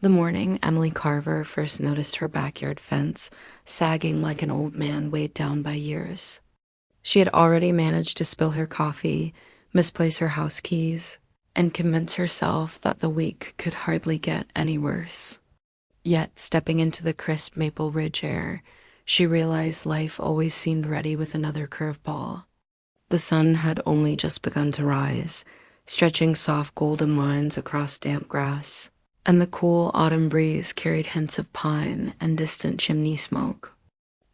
The morning Emily Carver first noticed her backyard fence sagging like an old man weighed down by years. She had already managed to spill her coffee, misplace her house keys, and convince herself that the week could hardly get any worse. Yet, stepping into the crisp Maple Ridge air, she realized life always seemed ready with another curveball. The sun had only just begun to rise, stretching soft golden lines across damp grass, and the cool autumn breeze carried hints of pine and distant chimney smoke.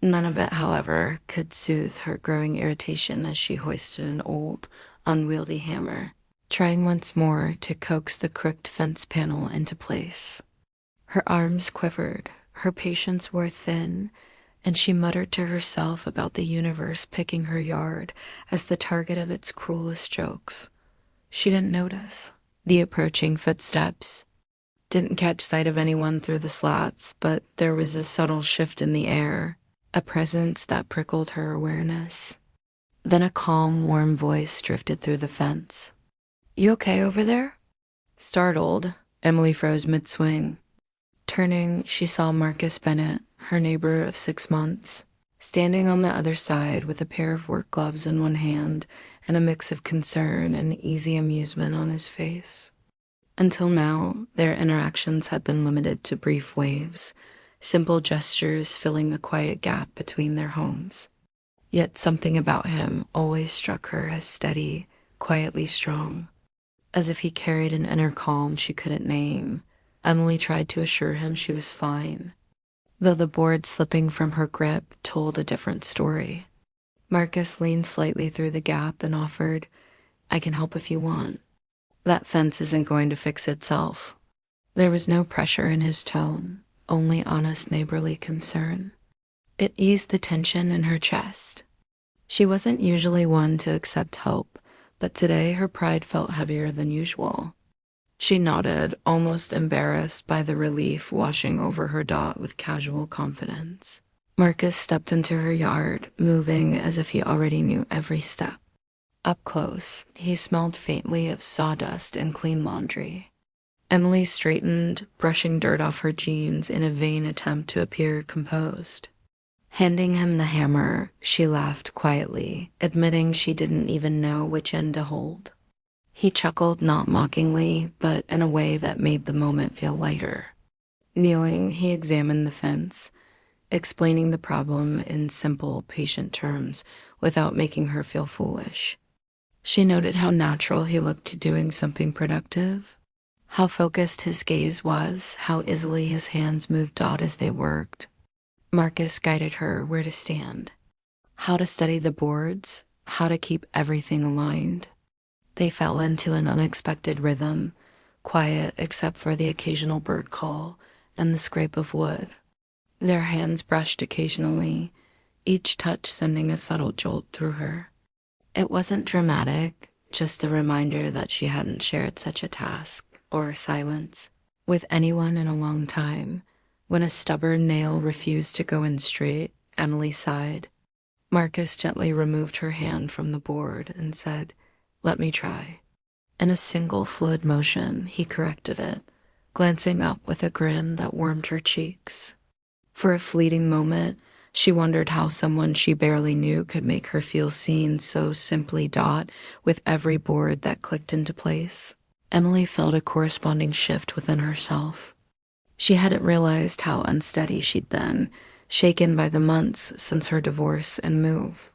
None of it, however, could soothe her growing irritation as she hoisted an old, unwieldy hammer, trying once more to coax the crooked fence panel into place. Her arms quivered, her patience wore thin, and she muttered to herself about the universe picking her yard as the target of its cruelest jokes. She didn't notice the approaching footsteps, didn't catch sight of anyone through the slats, but there was a subtle shift in the air, a presence that prickled her awareness. Then a calm, warm voice drifted through the fence. "You okay over there?" Startled, Emily froze mid-swing. Turning, she saw Marcus Bennett, her neighbor of 6 months, standing on the other side with a pair of work gloves in one hand and a mix of concern and easy amusement on his face. Until now, their interactions had been limited to brief waves, simple gestures filling the quiet gap between their homes. Yet something about him always struck her as steady, quietly strong, as if he carried an inner calm she couldn't name. Emily tried to assure him she was fine, though the board slipping from her grip told a different story. Marcus leaned slightly through the gap and offered, "I can help if you want. That fence isn't going to fix itself." There was no pressure in his tone, only honest neighborly concern. It eased the tension in her chest. She wasn't usually one to accept help, but today her pride felt heavier than usual. She nodded, almost embarrassed by the relief washing over her dot with casual confidence. Marcus stepped into her yard, moving as if he already knew every step. Up close, he smelled faintly of sawdust and clean laundry. Emily straightened, brushing dirt off her jeans in a vain attempt to appear composed. Handing him the hammer, she laughed quietly, admitting she didn't even know which end to hold. He chuckled, not mockingly, but in a way that made the moment feel lighter. Kneeling, he examined the fence, explaining the problem in simple, patient terms without making her feel foolish. She noted how natural he looked to doing something productive, how focused his gaze was, how easily his hands moved out as they worked. Marcus guided her where to stand, how to study the boards, how to keep everything aligned. They fell into an unexpected rhythm, quiet except for the occasional bird call and the scrape of wood. Their hands brushed occasionally, each touch sending a subtle jolt through her. It wasn't dramatic, just a reminder that she hadn't shared such a task, or silence, with anyone in a long time. When a stubborn nail refused to go in straight, Emily sighed. Marcus gently removed her hand from the board and said, "Let me try." In a single fluid motion, he corrected it, glancing up with a grin that warmed her cheeks. For a fleeting moment, she wondered how someone she barely knew could make her feel seen so simply. With every board that clicked into place, Emily felt a corresponding shift within herself. She hadn't realized how unsteady she'd been, shaken by the months since her divorce and move.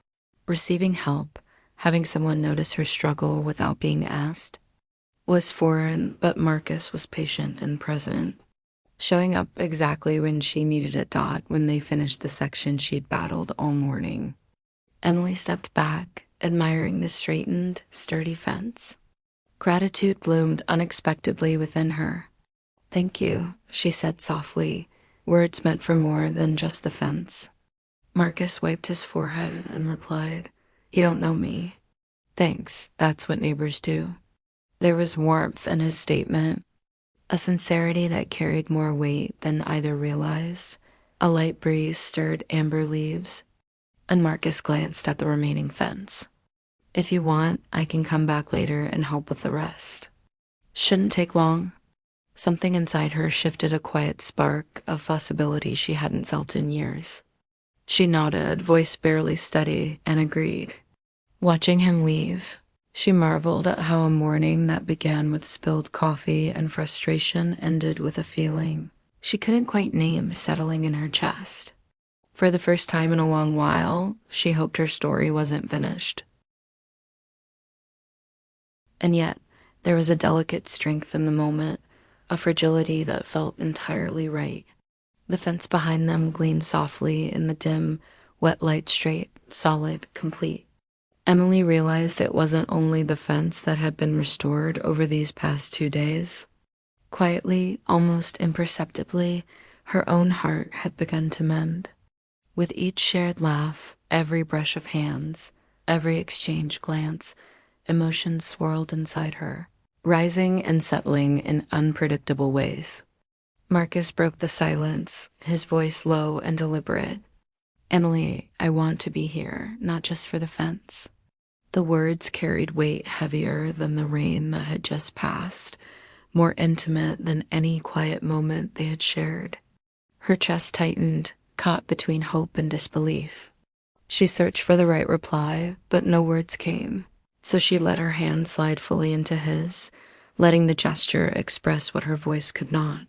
Receiving help, having someone notice her struggle without being asked, was foreign, but Marcus was patient and present, showing up exactly when she needed it. When they finished the section she'd battled all morning, Emily stepped back, admiring the straightened, sturdy fence. Gratitude bloomed unexpectedly within her. "Thank you," she said softly, words meant for more than just the fence. Marcus wiped his forehead and replied, "You don't know me." "Thanks, that's what neighbors do." There was warmth in his statement, a sincerity that carried more weight than either realized. A light breeze stirred amber leaves, and Marcus glanced at the remaining fence. "If you want, I can come back later and help with the rest." "Shouldn't take long." Something inside her shifted, a quiet spark of possibility she hadn't felt in years. She nodded, voice barely steady, and agreed. Watching him leave, she marveled at how a morning that began with spilled coffee and frustration ended with a feeling she couldn't quite name settling in her chest. For the first time in a long while, she hoped her story wasn't finished. And yet, there was a delicate strength in the moment, a fragility that felt entirely right. The fence behind them gleamed softly in the dim, wet light, straight, solid, complete. Emily realized it wasn't only the fence that had been restored over these past 2 days. Quietly, almost imperceptibly, her own heart had begun to mend. With each shared laugh, every brush of hands, every exchanged glance, emotions swirled inside her, rising and settling in unpredictable ways. Marcus broke the silence, his voice low and deliberate. "Emily, I want to be here, not just for the fence." The words carried weight heavier than the rain that had just passed, more intimate than any quiet moment they had shared. Her chest tightened, caught between hope and disbelief. She searched for the right reply, but no words came, so she let her hand slide fully into his, letting the gesture express what her voice could not.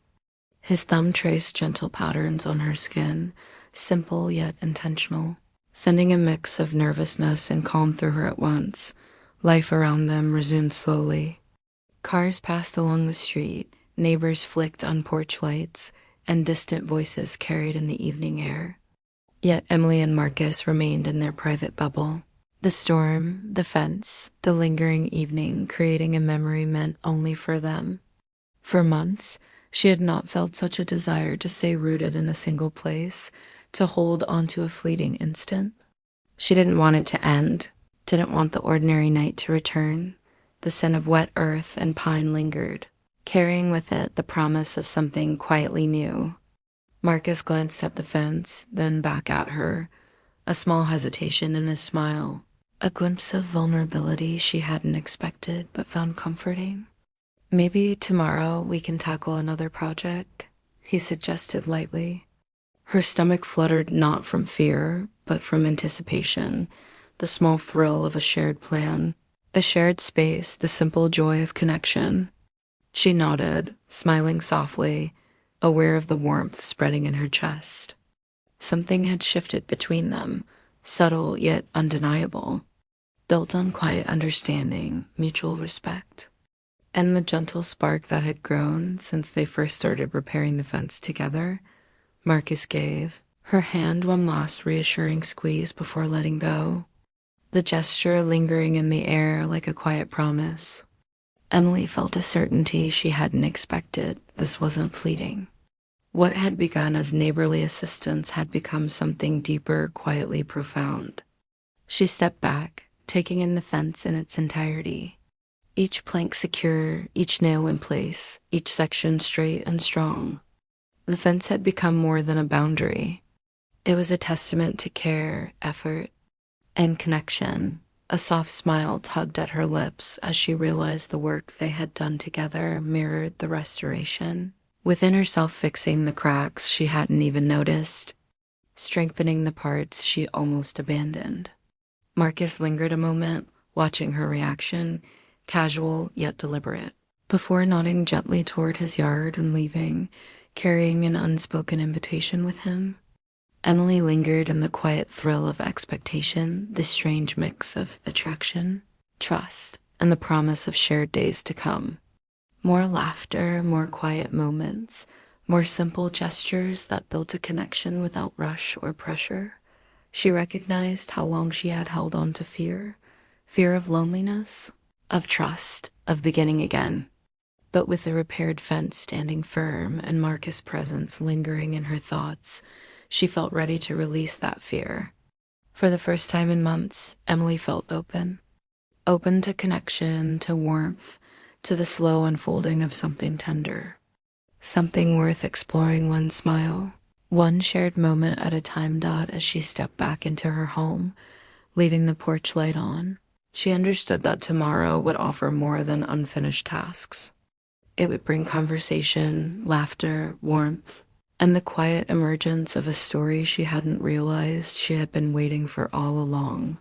His thumb traced gentle patterns on her skin, simple yet intentional, sending a mix of nervousness and calm through her at once. Life around them resumed slowly. Cars passed along the street, neighbors flicked on porch lights, and distant voices carried in the evening air. Yet Emily and Marcus remained in their private bubble. The storm, the fence, the lingering evening, creating a memory meant only for them. For months, she had not felt such a desire to stay rooted in a single place, to hold onto a fleeting instant. She didn't want it to end, didn't want the ordinary night to return. The scent of wet earth and pine lingered, carrying with it the promise of something quietly new. Marcus glanced at the fence, then back at her, a small hesitation in his smile, a glimpse of vulnerability she hadn't expected but found comforting. "Maybe tomorrow we can tackle another project," he suggested lightly. Her stomach fluttered, not from fear, but from anticipation, the small thrill of a shared plan, a shared space, the simple joy of connection. She nodded, smiling softly, aware of the warmth spreading in her chest. Something had shifted between them, subtle yet undeniable, built on quiet understanding, mutual respect. And the gentle spark that had grown since they first started repairing the fence together, Marcus gave her hand one last reassuring squeeze before letting go, the gesture lingering in the air like a quiet promise. Emily felt a certainty she hadn't expected. This wasn't fleeting. What had begun as neighborly assistance had become something deeper, quietly profound. She stepped back, taking in the fence in its entirety. Each plank secure, each nail in place, each section straight and strong. The fence had become more than a boundary. It was a testament to care, effort, and connection. A soft smile tugged at her lips as she realized the work they had done together mirrored the restoration. Within herself, fixing the cracks she hadn't even noticed, strengthening the parts she almost abandoned. Marcus lingered a moment, watching her reaction, casual yet deliberate, before nodding gently toward his yard and leaving, carrying an unspoken invitation with him. Emily lingered in the quiet thrill of expectation, the strange mix of attraction, trust, and the promise of shared days to come. More laughter, more quiet moments, more simple gestures that built a connection without rush or pressure. She recognized how long she had held on to fear, fear of loneliness, of trust, of beginning again. But with the repaired fence standing firm and Marcus' presence lingering in her thoughts, she felt ready to release that fear. For the first time in months, Emily felt open. Open to connection, to warmth, to the slow unfolding of something tender. Something worth exploring one smile, one shared moment at a time. As she stepped back into her home, leaving the porch light on, she understood that tomorrow would offer more than unfinished tasks. It would bring conversation, laughter, warmth, and the quiet emergence of a story she hadn't realized she had been waiting for all along.